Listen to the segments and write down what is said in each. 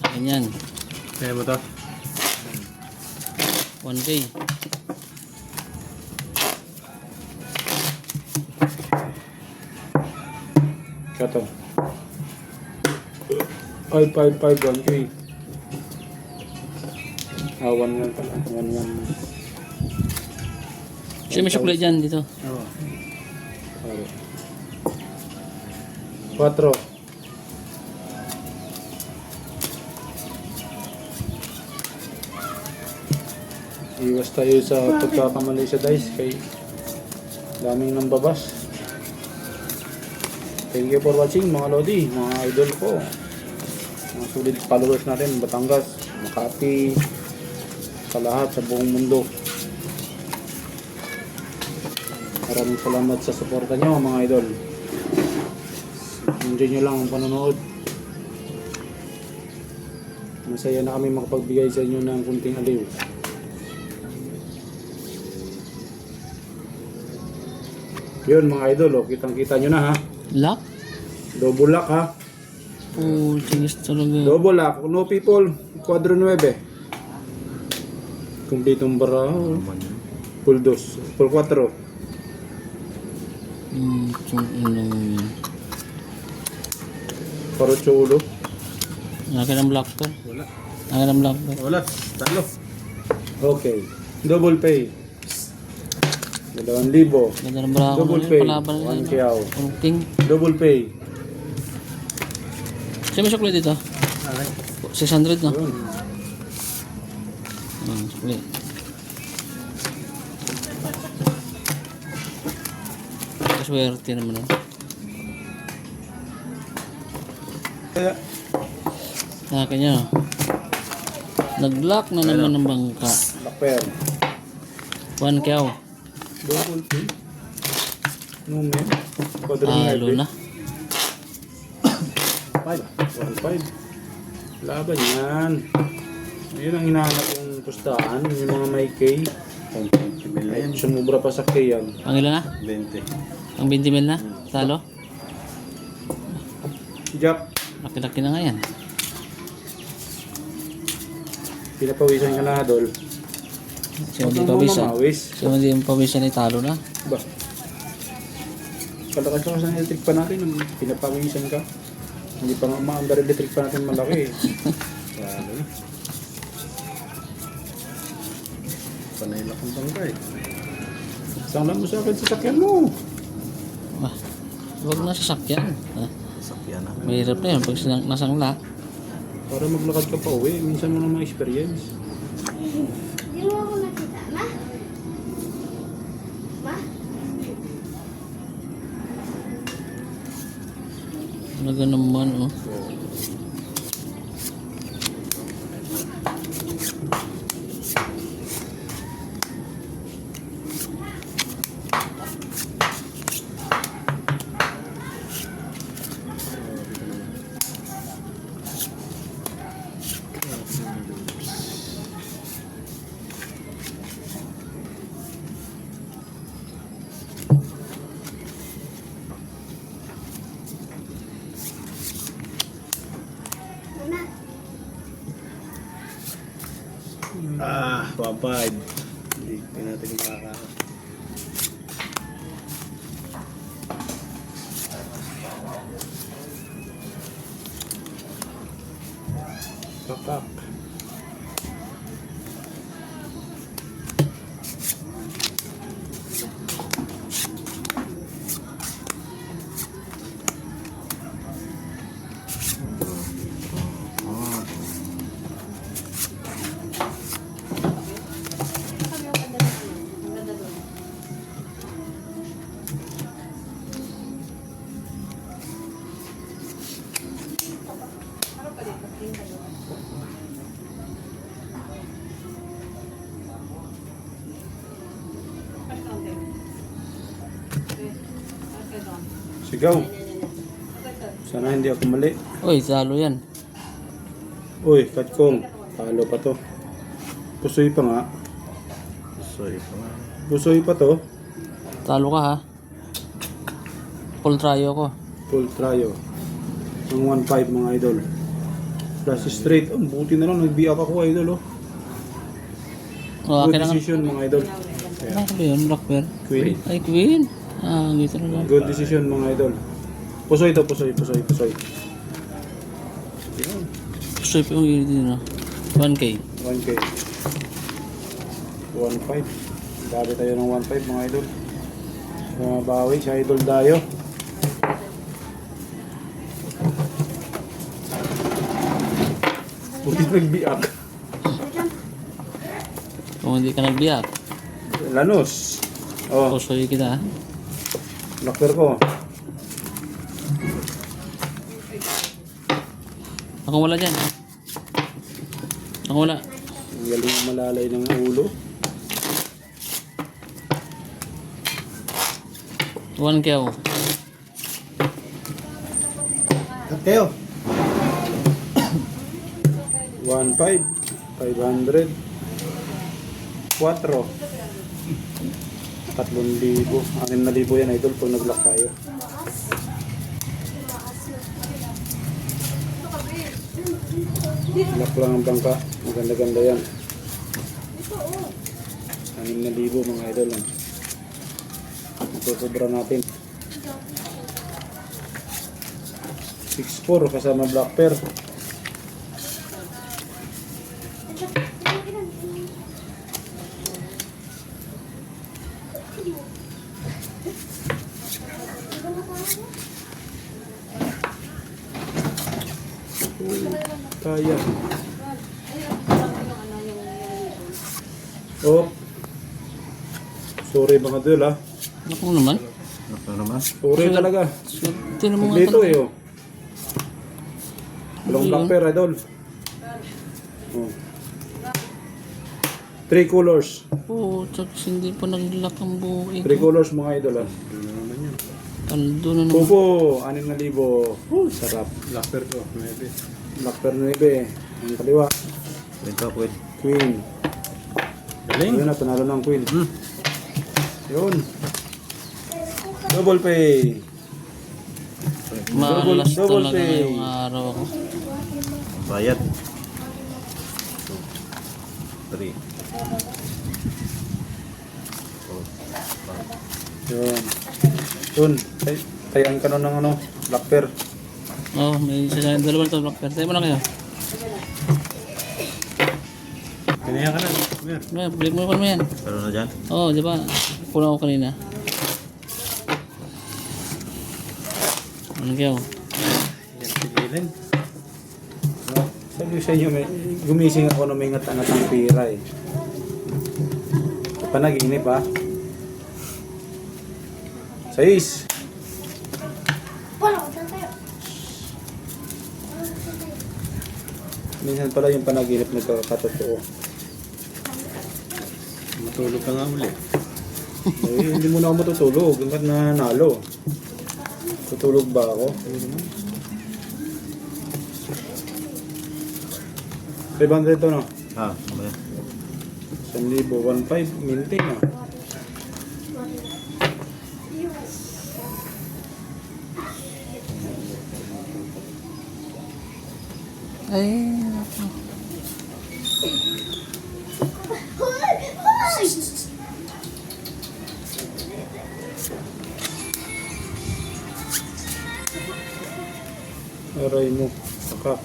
Akin yan. Kaya mo to? 1K. Kato. 555 1K. 1 pala. 1. Siya may sukli dyan dito. Oo. 4. Iwas tayo sa pagkakamali sa dice kay daming nang babas. Thank you for watching mga Lodi, mga idol ko. Mga sulit followers natin, Batangas, Makati, sa lahat, sa buong mundo. Maraming salamat sa suporta nyo mga idol. Enjoy nyo lang ang panonood. Masaya na kami makapagbigay sa inyo ng kunting aliw. Yun mga idol, kitang kita nyo na ha. Lock? Double lock ha. Oh, tingis talaga. Double lock, no people, 4-9. Kumpletong baraho. Full 2, full 4. Para chulo. Akin ang block to. Wala. Akin ang block to. Wala, talo. Okay, double pay. 2,000. Ganda ng brako Double na pay, yun. Palaban na 1 yun. kiyaw. King. Double pay. Siya may sukli dito. 600 no? Yun. Sukli. Swerte naman oh. Kaya, Akin niya oh. Nag-lock na naman ng bangka. lock pair. 1 kiyaw. Double pay. No man. Talo na. 1.5. Laban yan. Ayun ang hinahanap kong pustahan. Yung mga may K. Ay, sumubra pa sa K yan. Ang ilan na? 20. Ang 20 mil na? Talo? Jack, Laki-laki na nga yan. pinapawisan ka na, Adol. Siya hindi Huwag kang pawisan. mamawis. Siya hindi pawisan ni talo na. Ba? Kalakas ka sa electric pa natin. Pinapawisan ka. Hindi pa nga maandar electric pa natin malaki. Lalo na. Panay lang ang bangka eh. Sana mo sa akin sa sakyan mo. Ah, huwag na sasakyan. Ah, Sakyan na. mahirap na yun pag nasangla. Para maglakad ka pa uwi, minsan mo na ma-experience. Di mo ako nakita, ma? Ma? Talaga naman oh. Papad. Hindi natin makaka. Papak. Sigaw. Sana hindi ako mali. Uy, talo yan. Uy, Katkong. Talo pa to. Pusoy pa nga. Pusoy pa to. Talo ka ha. Full tryo ko. Full tryo. ng 1.5 mga idol. Plus straight. Oh, buti na lang nagbiak ako idol. Oh. Oh, Good akin na nga. decision mga idol. Ano ba yun? Black bear? Queen. Ay, queen. Ah, dito na lang. Good decision mga idol. Pusoy to, pusoy. Yan. Pusoy pa yung gilid din, no? 1K. 1K. 1.5. Dali tayo ng 1.5 mga idol. Bawi si Idol Dayo. Buti nagbiak. Kung hindi ka nagbiyak, Lanos. Oh, pusoy kita, ha? locker ko. Ako wala dyan. Ako wala. Ang galing malalay ng ulo. 1K ako. Kayo. 1.5. 500. 4. 3,000. 6,000 yan idol kung nag-lock tayo. Lock lang ang bangka. Maganda-ganda yan. 6,000 mga idol. Ito sobra natin. 6.4 kasama black pearl. Kaya. Oh. Sorry mga idol ha. Ako naman. Sorry talaga. Swerte na mga Dito eh oh. Walang black pearl idol. Oh. 3 colors. Oh, tsaka hindi pa nag-lock ang buhay 3 ko. colors mga idol ha. Aldo na naman. Pupo, 6,000. Sarap. Black pearl ko, 9. Black pearl 9. Ang kaliwa. Kwento, queen. Queen. Galing. Ayun na, panalo ng queen. Yun. Double pay. Malas double talaga pay. ngayong araw ako. Bayad. 3. Yun. Yun. Tayan ka nun ng ano, black pearl. Oh, may isa dalawa na ito, black bear. Tayo mo na kayo. Pinaya ka na. Mer. May, break mo yan. Pero na dyan. Oo, di ba? Kulang ako kanina. Ano kayo? Yan, piliin. Sabi ko sa inyo, gumising ako na may ngat-angat ang pira eh. Panaginip ha. 6. Wala ko tayo. Minsan pala yung panaginip nagkakatotoo. Matulog ka nga uli. Eh, hindi mo na ako matutulog hanggat nanalo. Tutulog ba ako? 500 to no? Ah, ano yan? 1,000, 1,500, maintain na. Ay, Aray mo, sakak.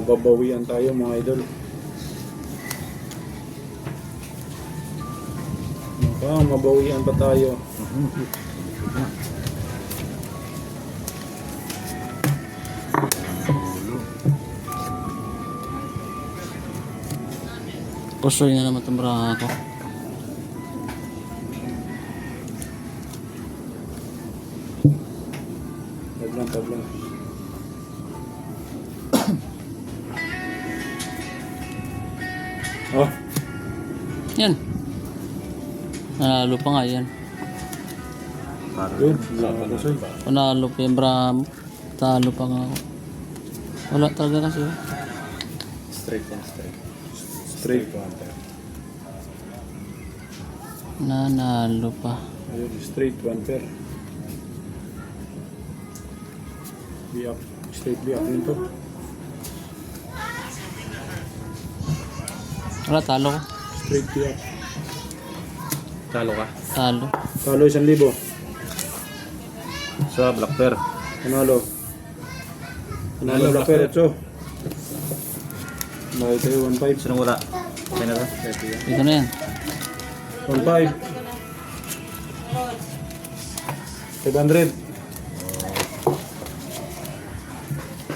Mababawian tayo mga idol. Mabawian pa tayo. pusoy na naman itong braha ko. tablang. Oh, Yan. Nanalo pa nga yan. Parang good. Kasoy. Panalo pa yung Brahmo. Talo pa nga ako. Wala talaga kasi. straight yan, straight. Straight. Nanalo pa. Ayun, straight 1 pair. Be up. Straight be up yun to. Wala, talo ko. Straight be up. Talo ka. Talo. Talo 1,000. So, black pair. Panalo. Panalo black pair. Ito. Bakit tayo 1,500? Sino wala? Okay na ba? Ito na yan. 1,500. 500.